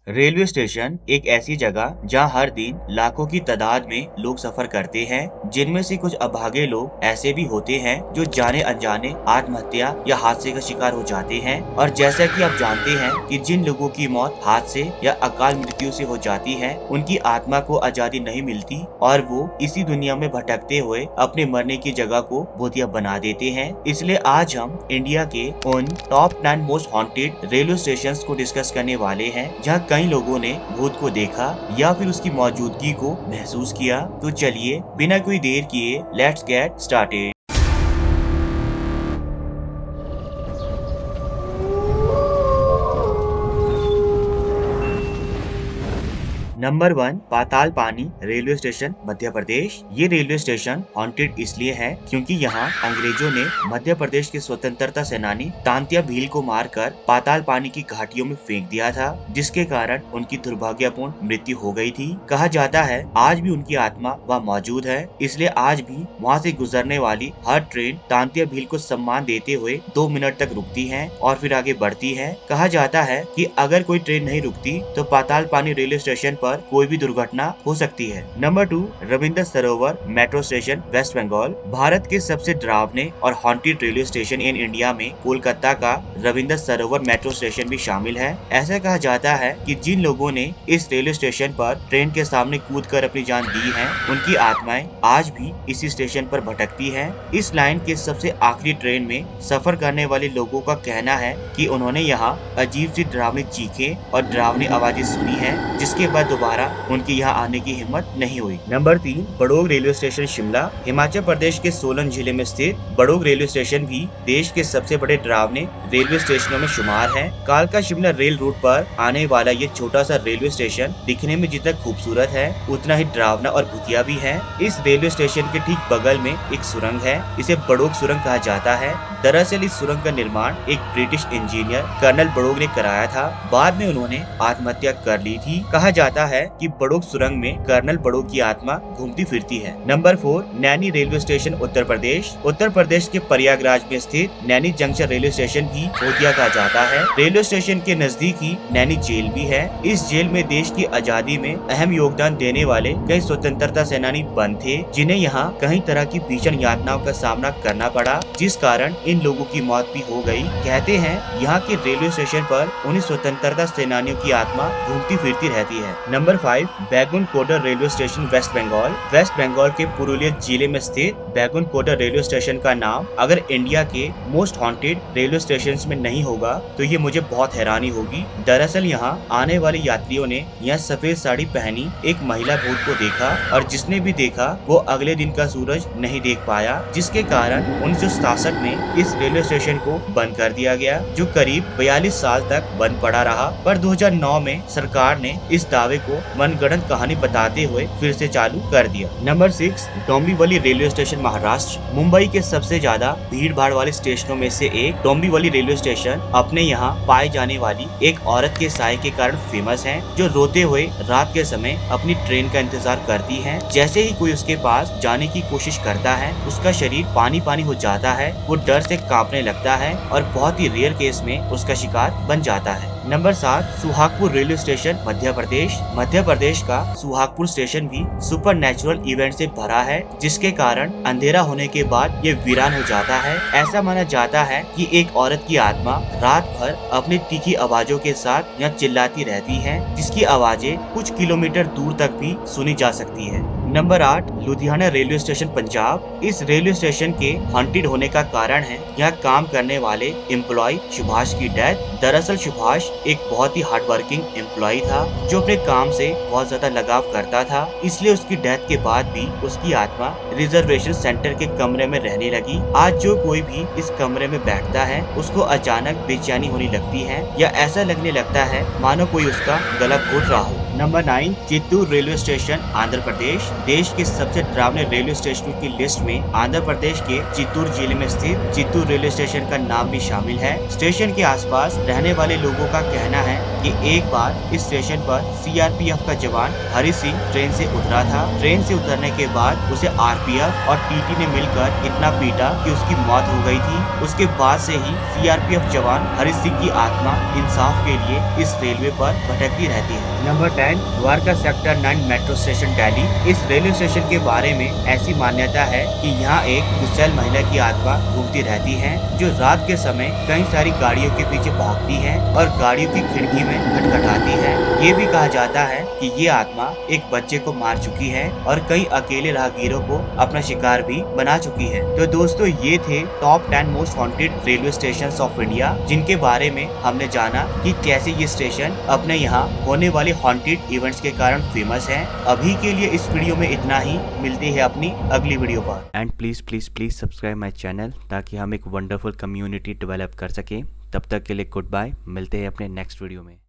Railway station एक ऐसी जगह जहां हर दिन लाखों की तादाद में लोग सफर करते हैं, जिनमें से कुछ अभागे लोग ऐसे भी होते हैं जो जाने अनजाने आत्महत्या या हादसे का शिकार हो जाते हैं। और जैसा कि आप जानते हैं कि जिन लोगों की मौत हादसे या अकाल मृत्यु से हो जाती है, उनकी आत्मा को आजादी नहीं मिलती और वो इसी दुनिया में भटकते हुए अपने मरने की जगह को भूतिया बना देते हैं। इसलिए आज हम इंडिया के उन top 9 most haunted railway station को डिस्कस करने वाले हैं, जहाँ कई लोगों ने भूत को देखा या फिर उसकी मौजूदगी को महसूस किया। तो चलिए बिना कोई देर किए लेट्स गेट स्टार्टेड। नंबर 1, पाताल पानी रेलवे स्टेशन मध्य प्रदेश। ये रेलवे स्टेशन हॉन्टेड इसलिए है क्योंकि यहाँ अंग्रेजों ने मध्य प्रदेश के स्वतंत्रता सेनानी तांत्या भील को मारकर पाताल पानी की घाटियों में फेंक दिया था, जिसके कारण उनकी दुर्भाग्यपूर्ण मृत्यु हो गई थी। कहा जाता है आज भी उनकी आत्मा वहाँ मौजूद है, इसलिए आज भी वहाँ से गुजरने वाली हर ट्रेन तांत्या भील को सम्मान देते हुए 2 मिनट तक रुकती है और फिर आगे बढ़ती है। कहा जाता है कि अगर कोई ट्रेन नहीं रुकती तो पाताल पानी रेलवे स्टेशन पर कोई भी दुर्घटना हो सकती है। Number 2, Rabindra Sarovar metro station waste Bengal. Bharat के सबसे डरावने और haunted railway station in India में कोलकाता का रविंद्र सरोवर मेट्रो स्टेशन भी शामिल है। ऐसा कहा जाता है कि जिन लोगों ने इस रेलवे स्टेशन पर ट्रेन के सामने कूदकर अपनी जान दी है, उनकी आत्माएं आज भी इसी स्टेशन पर भटकती है। इस लाइन के सबसे आखिरी ट्रेन में सफर करने वाले लोगों का कहना है कि उन्होंने यहाँ अजीब सी डरावनी चीखें और डरावनी आवाजें सुनी है, जिसके बाद दोबारा उनकी यहाँ आने की हिम्मत नहीं हुई। Number 3, Barog railway station Shimla. Himachal Pradesh के सोलन जिले में स्थित बड़ोग रेलवे स्टेशन भी देश के सबसे बड़े डरावने रेलवे स्टेशनों में शुमार है। कालका शिमला रेल रूट पर आने वाला ये छोटा सा रेलवे स्टेशन दिखने में जितना खूबसूरत है, उतना ही डरावना और भूतिया भी है। इस रेलवे स्टेशन के ठीक बगल में एक सुरंग है, इसे बड़ोग सुरंग कहा जाता है। दरअसल इस सुरंग का निर्माण एक ब्रिटिश इंजीनियर कर्नल बड़ोग ने कराया था। बाद में उन्होंने आत्महत्या कर ली थी। कहा जाता है कि बड़ोग सुरंग में कर्नल बड़ोग की आत्मा घूमती फिरती है। Number 4, Naini railway station Uttar Pradesh. Uttar Pradesh के प्रयागराज में स्थित नैनी जंक्शन रेलवे स्टेशन भी भूतिया कहा जाता है। रेलवे स्टेशन के नजदीक ही नैनी जेल भी है। इस जेल में देश की आजादी में अहम योगदान देने वाले कई स्वतंत्रता सेनानी बंद थे, जिन्हें यहाँ कई तरह की भीषण यातनाओं का सामना करना पड़ा, जिस कारण इन लोगों की मौत भी हो गई। कहते हैं यहाँ के रेलवे स्टेशन पर उन्हीं स्वतंत्रता सेनानियों की आत्मा घूमती फिरती रहती है। Number 5, Baikunthkota railway station waste Bengal. West Bengal के पुरुलिया जिले में स्थित बैकुंठकोटा रेलवे स्टेशन का नाम अगर इंडिया के मोस्ट हॉन्टेड रेलवे स्टेशन में नहीं होगा तो ये मुझे बहुत हैरानी होगी। दरअसल यहाँ आने वाले यात्रियों ने यहाँ सफेद साड़ी पहनी एक महिला भूत को देखा और जिसने भी देखा वो अगले दिन का सूरज नहीं देख पाया, जिसके कारण 1967 में इस रेलवे स्टेशन को बंद कर दिया गया, जो करीब 42 साल तक बंद पड़ा रहा। पर 2009 में सरकार ने इस दावे को मनगढ़ंत कहानी बताते हुए फिर से चालू कर दिया। Number 6, Dombivli railway station Maharashtra. Mumbai के सबसे ज्यादा भीड़ भाड़ वाले स्टेशनों में से एक डोंबिवली रेलवे स्टेशन अपने यहाँ पाए जाने वाली एक औरत के साय के कारण फेमस है, जो रोते हुए रात के समय अपनी ट्रेन का इंतजार करती है। जैसे ही कोई उसके पास जाने की कोशिश करता है, उसका शरीर पानी पानी हो जाता है, वो डर से कांपने लगता है और बहुत ही रेयर केस में उसका शिकार बन जाता है। Number 7, Suhagpur railway station Madhya Pradesh. Madhya Pradesh का सुहागपुर स्टेशन भी सुपर नेचुरल इवेंट से भरा है, जिसके कारण अंधेरा होने के बाद ये वीरान हो जाता है। ऐसा माना जाता है कि एक औरत की आत्मा रात भर अपनी तीखी आवाजों के साथ यहाँ चिल्लाती रहती है, जिसकी आवाजें कुछ किलोमीटर दूर तक भी सुनी जा सकती है। Number 8, Ludhiana railway station Punjab. इस रेलवे स्टेशन के हॉन्टेड होने का कारण है यहाँ काम करने वाले एम्प्लॉय सुभाष की डेथ। दरअसल सुभाष एक बहुत ही हार्ड वर्किंग एम्प्लॉय था, जो अपने काम से बहुत ज्यादा लगाव करता था, इसलिए उसकी डेथ के बाद भी उसकी आत्मा रिजर्वेशन सेंटर के कमरे में रहने लगी। आज जो कोई भी इस कमरे में बैठता है उसको अचानक बेचैनी होने लगती है या ऐसा लगने लगता है मानो कोई उसका गला घोट रहा हो। Number 9, Chittoor railway station Andhra Pradesh. देश के सबसे डरावने रेलवे स्टेशनों की लिस्ट में आंध्र प्रदेश के चित्तूर जिले में स्थित चित्तूर रेलवे स्टेशन का नाम भी शामिल है। स्टेशन के आसपास रहने वाले लोगों का कहना है कि एक बार इस स्टेशन पर सीआरपीएफ का जवान हरि सिंह ट्रेन से उतरा था। ट्रेन से उतरने के बाद उसे आर्थिक सीआरपीएफ और टीटी ने मिलकर इतना पीटा कि उसकी मौत हो गई थी। उसके बाद से ही सीआरपीएफ जवान हरि सिंह की आत्मा इंसाफ के लिए इस रेलवे पर भटकती रहती है। Number 10, Dwarka sector 9 metro station Delhi. इस रेलवे स्टेशन के बारे में ऐसी मान्यता है कि यहाँ एक कुशल महिला की आत्मा घूमती रहती है, जो रात के समय कई सारी गाड़ियों के पीछे भागती है और गाड़ियों की खिड़की में खटखटाती है। ये भी कहा जाता है कि ये आत्मा एक बच्चे को मार चुकी है और कई अकेले राहगीरों को अपना शिकार भी बना चुकी है। तो दोस्तों, ये थे top 10 most haunted railway station of India, जिनके बारे में हमने जाना कि कैसे ये स्टेशन अपने यहाँ होने वाले हॉन्टेड इवेंट्स के कारण फेमस है। अभी के लिए इस वीडियो में इतना ही, मिलते हैं अपनी अगली वीडियो पर। And please subscribe my channel, ताकि हम एक वंडरफुल कम्युनिटी डेवलप कर सके। तब तक के लिए गुड बाय, मिलते हैं अपने नेक्स्ट वीडियो में।